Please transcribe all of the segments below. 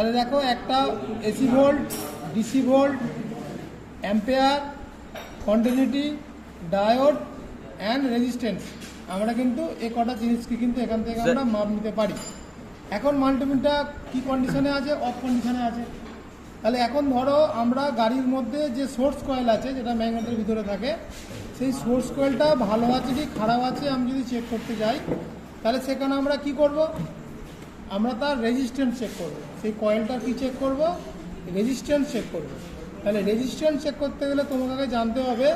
তাহলে দেখো একটা AC volt, DC volt, ampere, continuity, diode and resistance, আমরা কিন্তু এই কটা জিনিসকে কিন্তু এখান থেকে আমরা মাপ নিতে পারি। এখন মাল্টিমিটার কি কন্ডিশনে আছে? অফ কন্ডিশনে আছে। তাহলে এখন ধরো আমরা গাড়ির মধ্যে যে সোর্স কয়েল আছে, যেটা ম্যাগনেটের ভিতরে থাকে, সেই সোর্স কয়েলটা ভালো আছে কি খারাপ আছে আমি যদি চেক করতে যাই, তাহলে সেখানে আমরা কি করব? আমরা তার রেজিস্ট্যান্স চেক করব। সেই কয়েলটা কি চেক করব? রেজিস্ট্যান্স চেক করব। তাহলে রেজিস্ট্যান্স চেক করতে গেলে তোমাকে জানতে হবে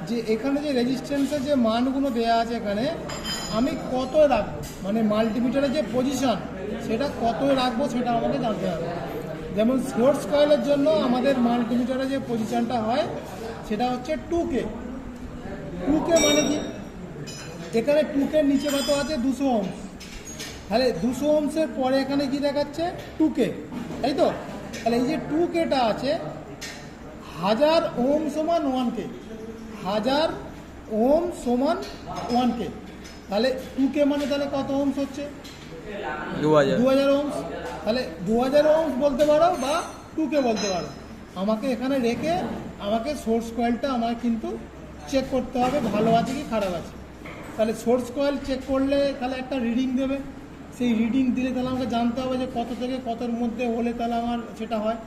যে এখানে যে রেজিস্ট্যান্সের যে মানগুলো দেওয়া আছে এখানে আমি কত রাখবো, মানে মাল্টিমিটারের যে পজিশন সেটা কত রাখবো সেটা আমাকে জানতে হবে। যেমন সোর্স কয়েলের জন্য আমাদের মাল্টিমিটারের যে পজিশনটা হয় সেটা হচ্ছে 2K। 2K মানে কি? এখানে 2K নিচে কত আছে? 200 ওহমস। তাহলে 200 ওহমসের পরে এখানে কি দেখাচ্ছে? 2K, তাই তো? তাহলে এই যে 2Kটা আছে, 1000 ওহম সমান 1K, 1000 ওহম সমান 1K। তাহলে 2K মানে তাহলে কত ওহমস হচ্ছে? 2000 ওহমস। তাহলে 2000 ওহমস বলতে পারো বা 2K বলতে পারো। আমাকে এখানে রেখে আমাকে সোর্স কয়েলটা আমাকে কিন্তু চেক করতে হবে ভালো আছে কি খারাপ আছে। তাহলে সোর্স কয়েল চেক করলে তাহলে একটা রিডিং দেবে, সেই রিডিং দিলে তাহলে আমাকে জানতে হবে যে কত থেকে কতর মধ্যে হলে তাহলে আমার সেটা হয়।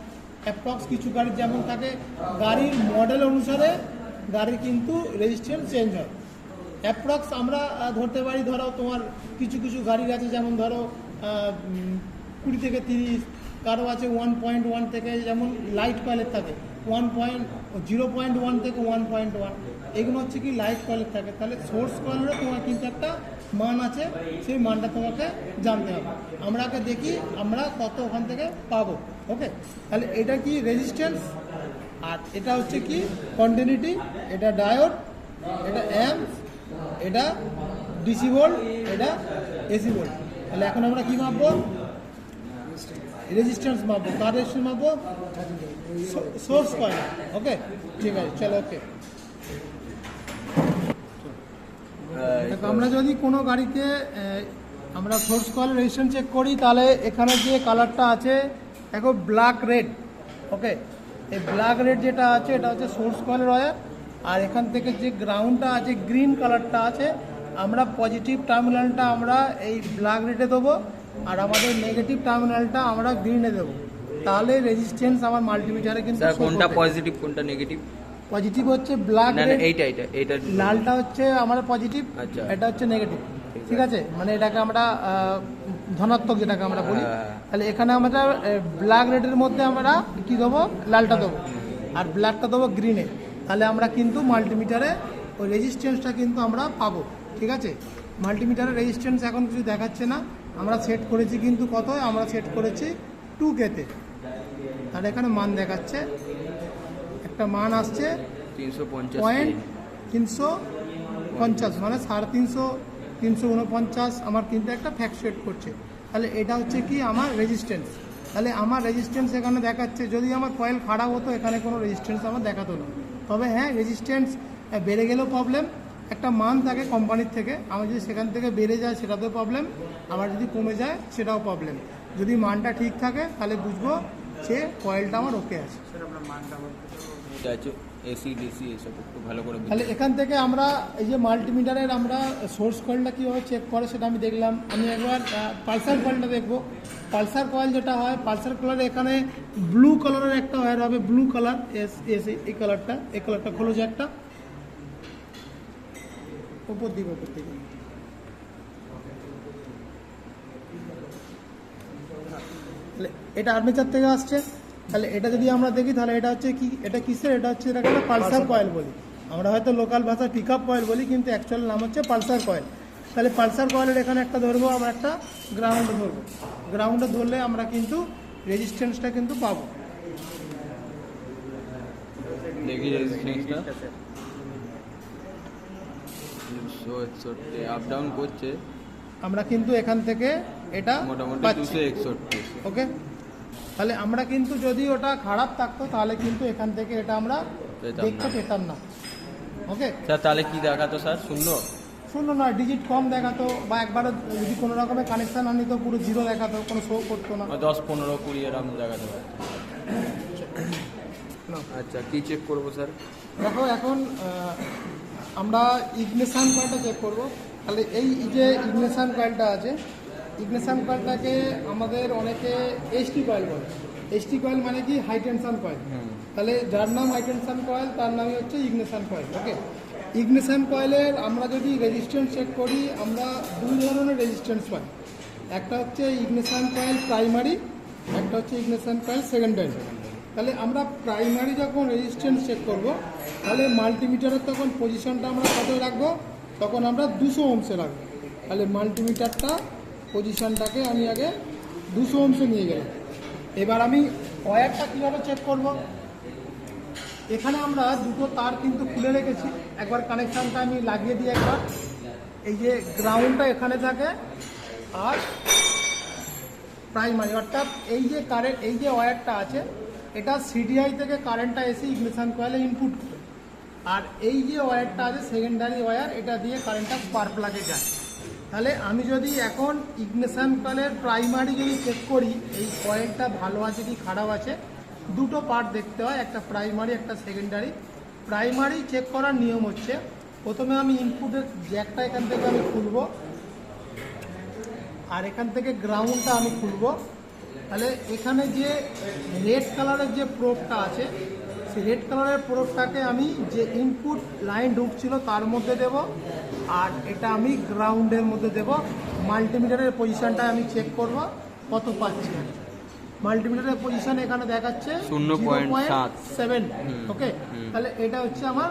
অ্যাপ্রক্স কিছু গাড়ির যেমন থাকে, গাড়ির মডেল অনুসারে গাড়ির কিন্তু রেজিস্ট্যান্স চেঞ্জ হয়। অ্যাপ্রক্স আমরা ধরতে পারি, ধরো তোমার কিছু কিছু গাড়ির আছে যেমন ধরো 20 থেকে 30, কারো আছে 1.1 থেকে, যেমন লাইট কয়েলের থাকে 0.1 থেকে 1.1, এগুলো হচ্ছে কি লাইট কয়েলের থাকে। তাহলে সোর্স কয়েলেরও তোমার কিন্তু একটা মান আছে, সেই মানটা তোমাকে জানতে হবে। আমরা আগে দেখি আমরা কত ওখান থেকে পাবো। ওকে, তাহলে এটা কি রেজিস্ট্যান্স, আর এটা হচ্ছে কি কন্টিনিউটি, এটা ডায়োড, এটা অ্যাম্প, এটা ডিসি ভোল্ট, এটা এসি ভোল্ট। তাহলে এখন আমরা কি মাপবো? রেজিস্ট্যান্স মাপবো। কার রেজিস্ট্যান্স মাপবো? Source coil. ওকে, ঠিক আছে, চলো। ওকে, আমরা যদি কোনো গাড়িতে আমরা সোর্স কয়েল রেজিস্ট্যান্স চেক করি, তাহলে এখানে যে কালারটা আছে দেখো ব্ল্যাক রেড। ওকে, এই ব্ল্যাক রেড যেটা আছে এটা হচ্ছে সোর্স কয়েলের ওয়্যার, আর এখান থেকে যে গ্রাউন্ডটা আছে গ্রিন কালারটা আছে, আমরা পজিটিভ টার্মিনালটা আমরা এই ব্ল্যাক রেডে দেবো, আর আমাদের নেগেটিভ টার্মিনালটা আমরা গ্রিনে দেবো। তাহলে রেজিস্ট্যান্স আমার মাল্টিমিটারে কিন্তু কোনটা পজিটিভ কোনটা নেগেটিভ? পজিটিভ হচ্ছে ব্ল্যাক রেড, এইটা লালটা হচ্ছে আমার পজিটিভ, এটা হচ্ছে নেগেটিভ। ঠিক আছে, মানে এটাকে আমরা ধনাত্মক যেটাকে আমরা বলি। তাহলে এখানে আমরা ব্ল্যাক রেডের মধ্যে আমরা কি দেবো? লালটা দেবো, আর ব্ল্যাকটা দেবো গ্রিনে। তাহলে আমরা কিন্তু মাল্টিমিটারে ওই রেজিস্ট্যান্সটা কিন্তু আমরা পাবো। ঠিক আছে, মাল্টিমিটারের রেজিস্ট্যান্স এখন কিছু দেখাচ্ছে না, আমরা সেট করেছি কিন্তু কত? আমরা সেট করেছি 2K-তে। আর এখানে মান দেখাচ্ছে, একটা মান আসছে 350, মানে 350, 349 আমার কিন্তু একটা ফ্যাক্সুয়েট করছে। তাহলে এটা হচ্ছে কি আমার রেজিস্ট্যান্স। তাহলে আমার রেজিস্ট্যান্স এখানে দেখাচ্ছে। যদি আমার কয়েল খারাপ হতো এখানে কোনো রেজিস্ট্যান্স আমার দেখাতো না। তবে হ্যাঁ, রেজিস্ট্যান্স বেড়ে গেলেও প্রবলেম, একটা মান থাকে কোম্পানির থেকে, আমার যদি সেখান থেকে বেড়ে যায় সেটাতেও প্রবলেম, আবার যদি কমে যায় সেটাও প্রবলেম। যদি মানটা ঠিক থাকে তাহলে বুঝবো যে কয়েলটা আমার ওকে আছে। এসি ডিসি এসব একটু ভালো করে। তাহলে এখান থেকে আমরা এই যে মাল্টিমিটারের আমরা সোর্স কয়েলটা কীভাবে চেক করে সেটা আমি দেখলাম। আমি একবার পালসার কয়েলটা দেখব। পালসার কয়েল যেটা হয়, পালসার কয়েলের এখানে ব্লু কালারের একটা ওয়্যার হবে, ব্লু কালার, এই কালারটা খোলো যে একটা ওপর দিকে তাহলে এটা আর্মেচার থেকে আসছে। তাহলে এটা যদি আমরা দেখি তাহলে এটা হচ্ছে কি, এটা কিসের? এটা হচ্ছে এটাকে আমরা পালসার কয়েল বলি। আমরা হয়তো লোকাল ভাষায় পিক আপ কয়েল বলি, কিন্তু অ্যাকচুয়াল নাম হচ্ছে পালসার কয়েল। তাহলে পালসার কয়েলের এখানে একটা ধরবো, আমরা একটা গ্রাউন্ডে ধরবো। গ্রাউন্ডে ধরলে আমরা কিন্তু রেজিস্ট্যান্সটা কিন্তু পাবো। দেখি রেজিস্ট্যান্সটা আপ ডাউন করছে, আমরা কিন্তু এখান থেকে এটা মোটামুটি 261। ওকে, তাহলে আমরা কিন্তু যদি ওটা খারাপ থাকতো তাহলে কিন্তু এখান থেকে এটা আমরা দেখতে পেতাম না। ওকে স্যার, তাহলে কি দেখাতো স্যার? শূন্য। শূন্য নয়, ডিজিট কম দেখাতো বা একবারে যদি কোনো রকমের কানেকশান আনিত পুরো জিরো দেখাতো, কোনো শো করতো না। 10, 15, 20 এরকম দেখাতে পারে। না। আচ্ছা, কি চেক করবো স্যার? দেখো এখন আমরা ইগনিশন কয়েলটা চেক করব। তাহলে এই যে ইগনিশন কয়েলটা আছে, ইগনিশন কয়েলটাকে আমাদের অনেকে এসটি কয়েল বলে। এসটি কয়েল মানে কি হাই টেনশন কয়েল। তাহলে যার নাম হাই টেনশন কয়েল তার নামই হচ্ছে ইগনিশন কয়েল। ওকে, ইগনিশন কয়েলের আমরা যদি রেজিস্ট্যান্স চেক করি, আমরা দুই ধরনের রেজিস্ট্যান্স পাই। একটা হচ্ছে ইগনিশন কয়েল প্রাইমারি, একটা হচ্ছে ইগনিশন কয়েল সেকেন্ডারি। তাহলে আমরা প্রাইমারি যখন রেজিস্ট্যান্স চেক করব, তাহলে মাল্টিমিটারের তখন পজিশনটা আমরা কত রাখবো, তখন আমরা 200 ওহমসে রাখবো। তাহলে মাল্টিমিটারটা পজিশনটাকে আমি আগে 200 ওহমসে নিয়ে গেলাম। এবার আমি ওয়্যারটা কীভাবে চেক করব, এখানে আমরা দুটো তার কিন্তু খুলে রেখেছি। একবার কানেকশানটা আমি লাগিয়ে দিই একবার। এই যে গ্রাউন্ডটা এখানে থাকে আর প্রাইমারি, অর্থাৎ এই যে কারেন্ট, এই যে ওয়্যারটা আছে এটা সিডিআই থেকে কারেন্টটা এসে ইগনিশন কয়েলে ইনপুট করে, আর এই যে ওয়্যারটা আছে সেকেন্ডারি ওয়্যার, এটা দিয়ে কারেন্টটা স্পার্ক প্লাগে যায়। তাহলে আমি যদি এখন ইগনিশন কয়েলের প্রাইমারি যদি চেক করি, এই কয়েলটা ভালো আছে কি খারাপ আছে, দুটো পার্ট দেখতে হয়, একটা প্রাইমারি একটা সেকেন্ডারি। প্রাইমারি চেক করার নিয়ম হচ্ছে, প্রথমে আমি ইনপুটের জ্যাকটা এখান থেকে আমি খুলবো, আর এখান থেকে গ্রাউন্ডটা আমি খুলবো। তাহলে এখানে যে রেড কালারের যে প্রোবটা আছে, সেই রেড কালারের প্রোবটাকে আমি যে ইনপুট লাইন ঢুকছিল তার মধ্যে দেব, আর এটা আমি গ্রাউন্ডের মধ্যে দেব। মাল্টিমিটারের পজিশনটা আমি চেক করব কত পাচ্ছি। মাল্টিমিটারের পজিশন এখানে দেখাচ্ছে 0.7। 0.7। ওকে, তাহলে এটা হচ্ছে আমার